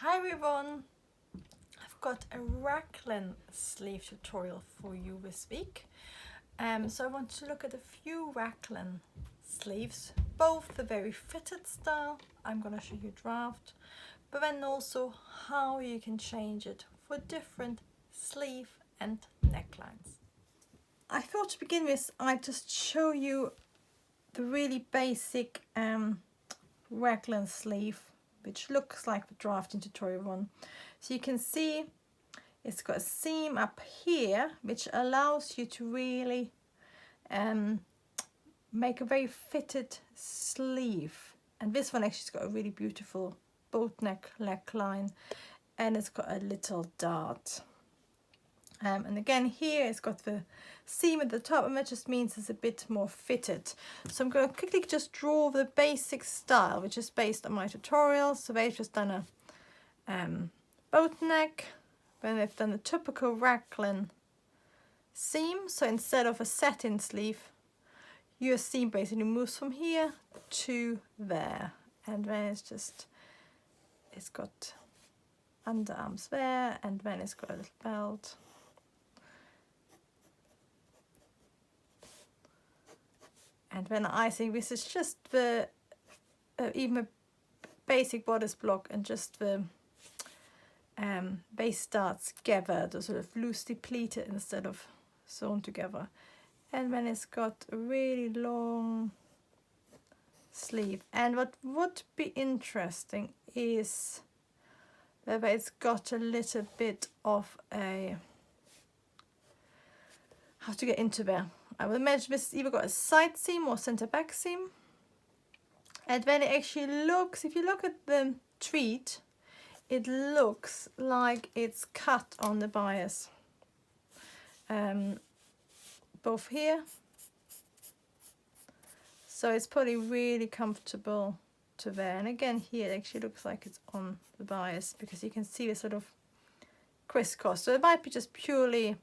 Hi everyone! I've got a raglan sleeve tutorial for you this week. So I want to look at a few raglan sleeves, both the very fitted style, I'm going to show you draft, but then also how you can change it for different sleeve and necklines. I thought to begin with I'd just show you the really basic raglan sleeve, which looks like the drafting tutorial one. So you can see it's got a seam up here which allows you to really make a very fitted sleeve, and this one actually's got a really beautiful boat neckline, and it's got a little dart. And again here it's got the seam at the top, and that just means it's a bit more fitted. So I'm going to quickly just draw the basic style, which is based on my tutorial. So they've just done a boat neck, then they've done a typical raglan seam. So instead of a satin sleeve, your seam basically moves from here to there, and then it's got underarms there, and then it's got a little belt. And then I think this is just the even a basic bodice block, and just the base darts gathered or sort of loosely pleated instead of sewn together. And then it's got a really long sleeve. And what would be interesting is whether it's got a little bit of a, how to get into there. I would imagine this either got a side seam or center back seam. And then it actually looks, if you look at the treat, it looks like it's cut on the bias. Both here. So it's probably really comfortable to wear. And again here it actually looks like it's on the bias, because you can see the sort of crisscross. So it might be just purely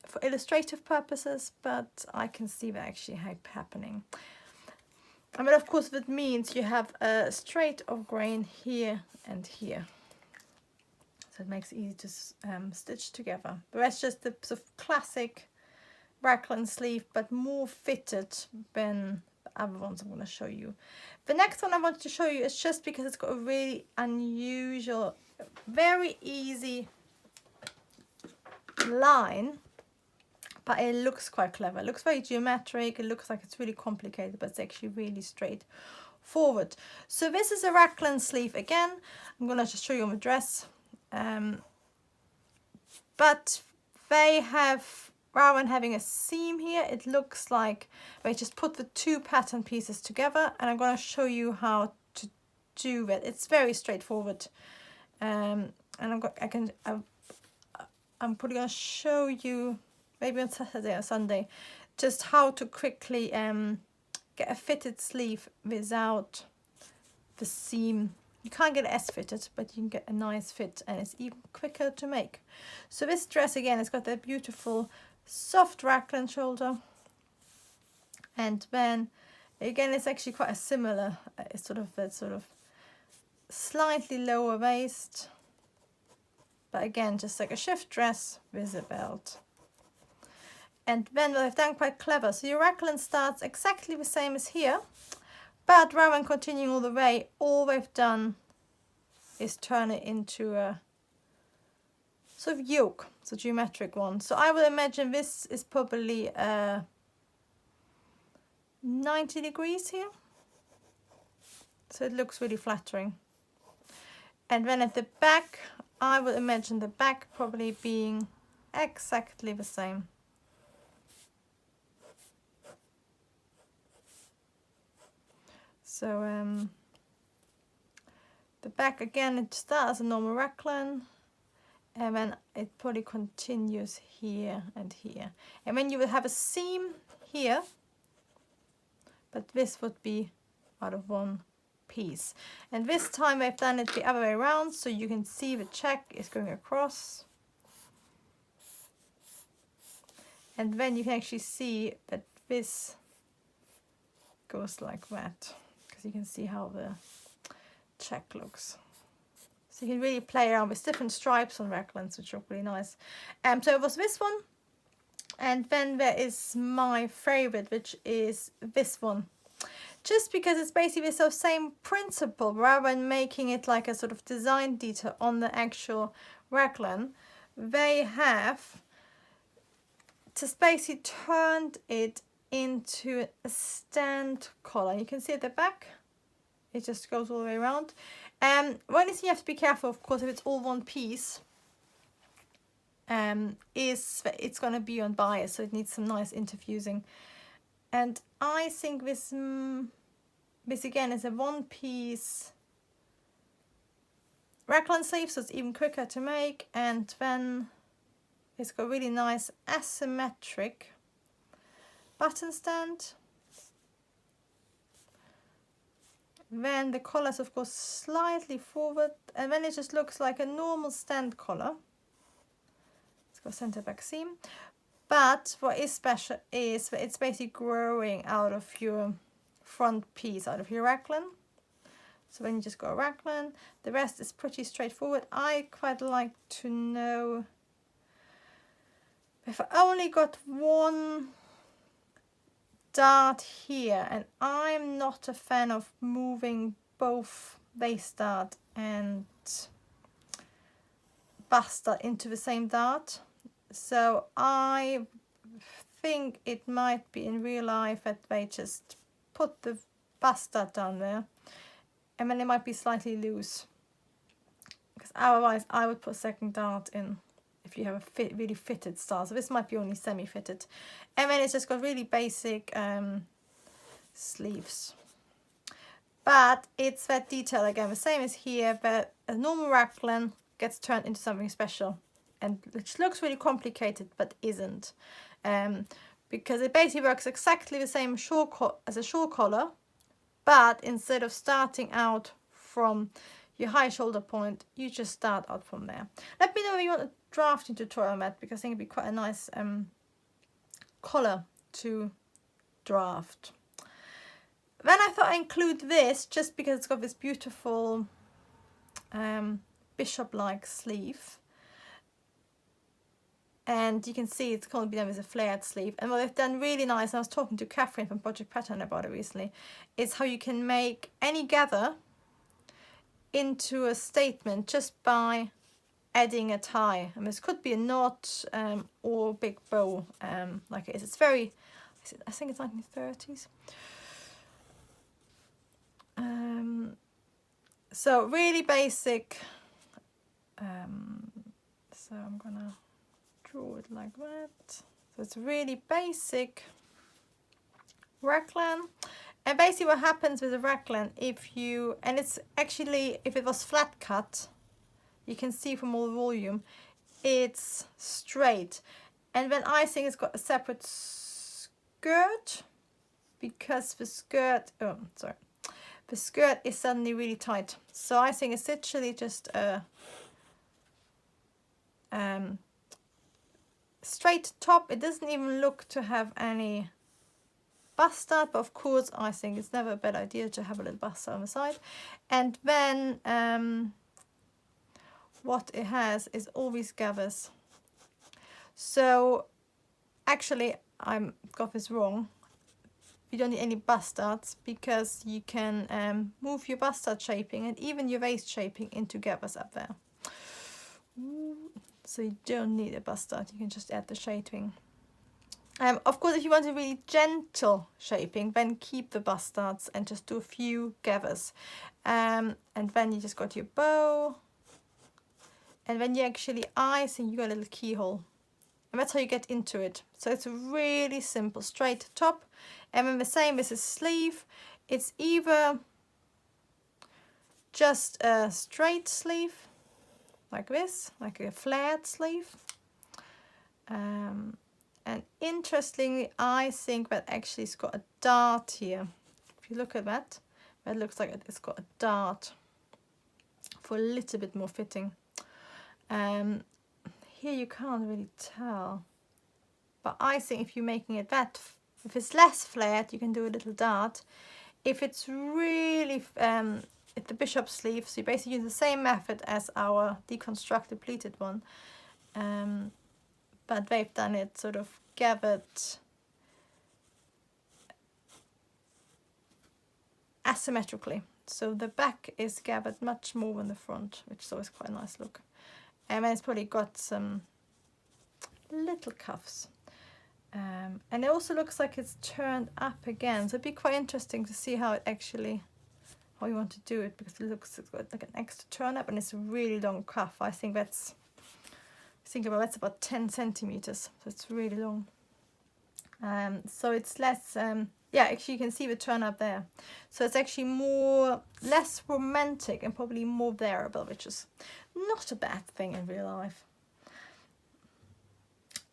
for illustrative purposes, but I can see that actually happening. I mean, of course, that means you have a straight of grain here and here, so it makes it easy to stitch together. But that's just the sort of classic raglan sleeve, but more fitted than the other ones I'm going to show you. The next one I want to show you is just because it's got a really unusual, very easy line, but it looks quite clever. It looks very geometric. It looks like it's really complicated, but it's actually really straightforward. So this is a raglan sleeve again. I'm going to just show you on the dress. But they have, rather than having a seam here, it looks like they just put the two pattern pieces together, and I'm going to show you how to do that. It's very straightforward. And I'm probably going to show you maybe on Saturday or Sunday just how to quickly get a fitted sleeve without the seam. You can't get it as fitted, but you can get a nice fit, and it's even quicker to make. So this dress again, it's got that beautiful soft raglan shoulder, and then again it's actually quite a similar sort of slightly lower waist, but again just like a shift dress with a belt. And then what I've done quite clever, so your raglan starts exactly the same as here, but rather than continuing all the way, all they've done is turn it into a sort of yoke, so geometric one. So I would imagine this is probably 90 degrees here, so it looks really flattering. And then at the back, I would imagine the back probably being exactly the same. So the back again, it starts as a normal raglan, and then it probably continues here and here. And then you will have a seam here, but this would be out of one piece. And this time I've done it the other way around, so you can see the check is going across. And then you can actually see that this goes like that, because you can see how the check looks. So you can really play around with different stripes on raglans, which look really nice. So it was this one. And then there is my favorite, which is this one. Just because it's basically the same principle, rather than making it like a sort of design detail on the actual raglan, they have just basically turned it into a stand collar. You can see at the back, it just goes all the way around. One thing you have to be careful, of course, if it's all one piece, is that it's going to be on bias, so it needs some nice interfusing. And I think this again is a one-piece raglan sleeve, so it's even quicker to make, and then it's got really nice asymmetric button stand. Then the collar is of course slightly forward, and then it just looks like a normal stand collar. It's got center back seam, but what is special is that it's basically growing out of your front piece, out of your raglan. So when you just go raglan, the rest is pretty straightforward. I quite like to know if I only got one dart here, and I'm not a fan of moving both base dart and bust dart into the same dart. So I think it might be in real life that they just put the bust dart down there, and then it might be slightly loose, because otherwise I would put a second dart in if you have a really fitted style. So this might be only semi-fitted. And then it's just got really basic sleeves. But it's that detail again, the same as here, but a normal raglan gets turned into something special, and which looks really complicated but isn't. Because it basically works exactly the same as a shawl collar, but instead of starting out from your high shoulder point, you just start out from there. Let me know if you want a drafting tutorial, Matt, because I think it'd be quite a nice collar to draft. Then I thought I'd include this just because it's got this beautiful bishop-like sleeve. And you can see it's going to be done with a flared sleeve. And what they've done really nice, and I was talking to Catherine from Project Pattern about it recently, is how you can make any gather into a statement just by adding a tie. And this could be a knot or a big bow like it is. It's very, I think it's 1930s. So really basic. So I'm gonna draw it like that. So it's really basic raglan. And basically what happens with a raglan, if you, and it's actually, if it was flat cut, you can see from all the volume, it's straight. And then I think it's got a separate skirt, because the skirt, the skirt is suddenly really tight. So I think it's literally just a straight top. It doesn't even look to have any bust dart, but of course I think it's never a bad idea to have a little bust dart on the side. And then what it has is all these gathers. So actually I got this wrong. You don't need any bust darts, because you can move your bust dart shaping and even your waist shaping into gathers up there. So you don't need a bust dart, you can just add the shaping. Of course, if you want a really gentle shaping, then keep the bust darts and just do a few gathers. And then you just got your bow. And then you actually, I think you got a little keyhole. And that's how you get into it. So it's a really simple straight top. And then the same with the sleeve. It's either just a straight sleeve, like this, like a flared sleeve. And interestingly, I think that actually it's got a dart here. If you look at that, that looks like it's got a dart for a little bit more fitting. Here you can't really tell, but I think if you're making it that, if it's less flared, you can do a little dart. If it's really it's the bishop sleeve, so you basically use the same method as our deconstructed pleated one, but they've done it sort of gathered asymmetrically. So the back is gathered much more than the front, which is always quite a nice look. And then it's probably got some little cuffs. And it also looks like it's turned up again. So it'd be quite interesting to see how it actually, how you want to do it, because it looks, it's got like an extra turn up and it's a really long cuff. I think that's, that's about 10 centimeters. So it's really long. So it's less, yeah, actually you can see the turn up there. So it's actually less romantic and probably more variable, which is not a bad thing in real life.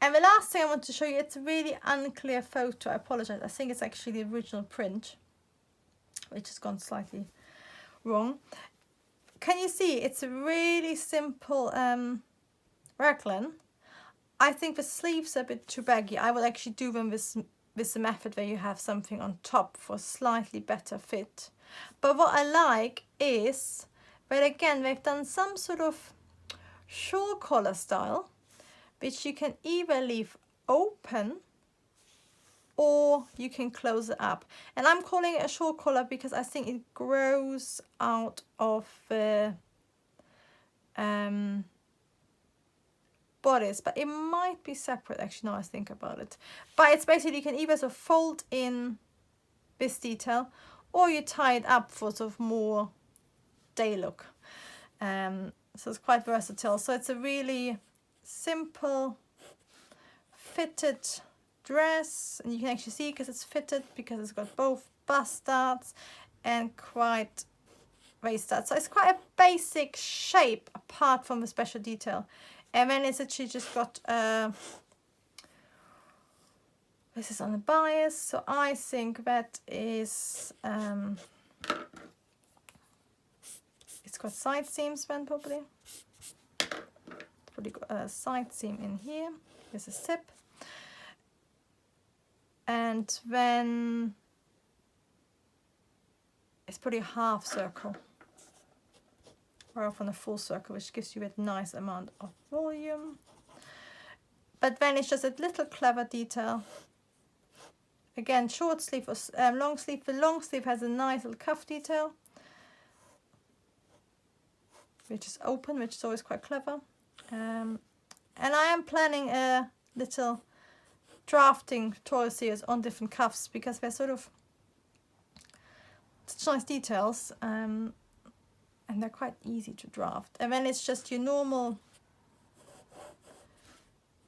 And the last thing I want to show you, it's a really unclear photo. I apologize. I think it's actually the original print, which has gone slightly wrong. Can you see? It's a really simple raglan. I think the sleeves are a bit too baggy. I will actually do them with the method where you have something on top for slightly better fit. But what I like is, well, again, they've done some sort of shawl collar style, which you can either leave open or you can close it up. And I'm calling it a shawl collar because I think it grows out of the bodice, but it might be separate actually now I think about it. But it's basically, you can either sort of fold in this detail or you tie it up for sort of more day look. So it's quite versatile. So it's a really simple fitted dress, and you can actually see because it's fitted, because it's got both bust studs and quite waist studs. So it's quite a basic shape apart from the special detail. And then it's actually just got this is on the bias, so I think that is it's got side seams then probably. Probably got a side seam in here. There's a zip, and then it's probably a half circle or often a full circle, which gives you a nice amount of volume. But then it's just a little clever detail. Again, short sleeve or long sleeve. The long sleeve has a nice little cuff detail, which is open, which is always quite clever. And I am planning a little drafting tutorial series on different cuffs because they're sort of such nice details, and they're quite easy to draft. And then it's just your normal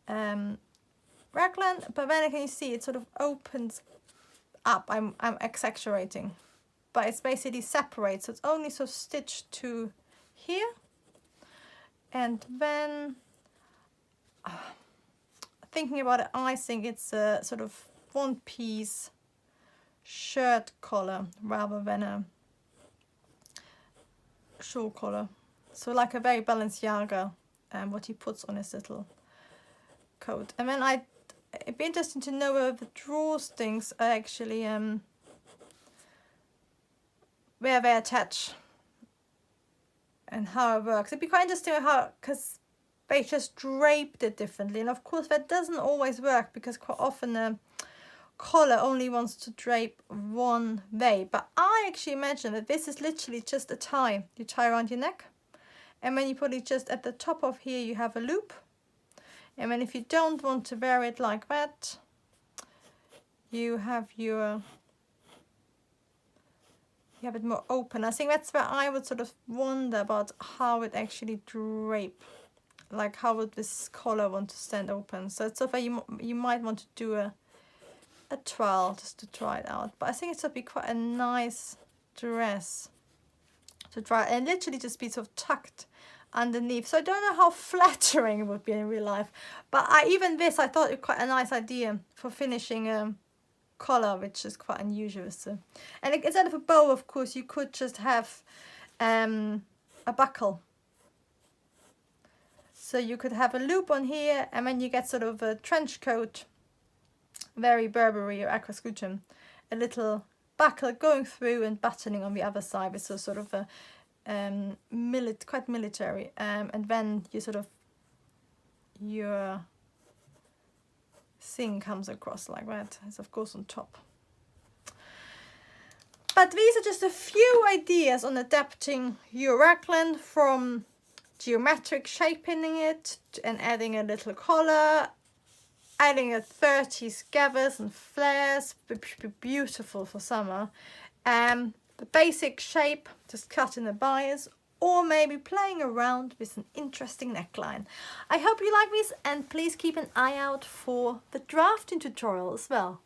raglan, but then can you see it sort of opens up. I'm exaggerating, but it's basically separates, so it's only sort of stitched to here. And then thinking about it, I think it's a sort of one-piece shirt collar rather than a shawl collar. So like a very Balenciaga, what he puts on his little coat. And then it'd be interesting to know whether the drawstrings are actually where they attach and how it works. It'd be quite interesting how, because they just draped it differently, and of course that doesn't always work because quite often a collar only wants to drape one way. But I actually imagine that this is literally just a tie. You tie around your neck, and then you put it just at the top of here, you have a loop. And then if you don't want to wear it like that, you have it more open. I think that's where I would sort of wonder about how it actually drape. Like how would this collar want to stand open? So it's sort of you might want to do a trial just to try it out. But I think it would be quite a nice dress to try, and literally just be sort of tucked underneath. So I don't know how flattering it would be in real life, but even this I thought it was quite a nice idea for finishing a collar, which is quite unusual. So, and instead of a bow, of course, you could just have a buckle. So you could have a loop on here, and then you get sort of a trench coat, very Burberry or Aquascutum, a little buckle going through and buttoning on the other side. It's a sort of a quite military, and then you sort of your thing comes across like that. It's of course on top. But these are just a few ideas on adapting your raglan, from geometric shaping it and adding a little collar, adding a 30s gathers and flares, which should be beautiful for summer. The basic shape, just cutting the bias, or maybe playing around with an interesting neckline. I hope you like this, and please keep an eye out for the drafting tutorial as well.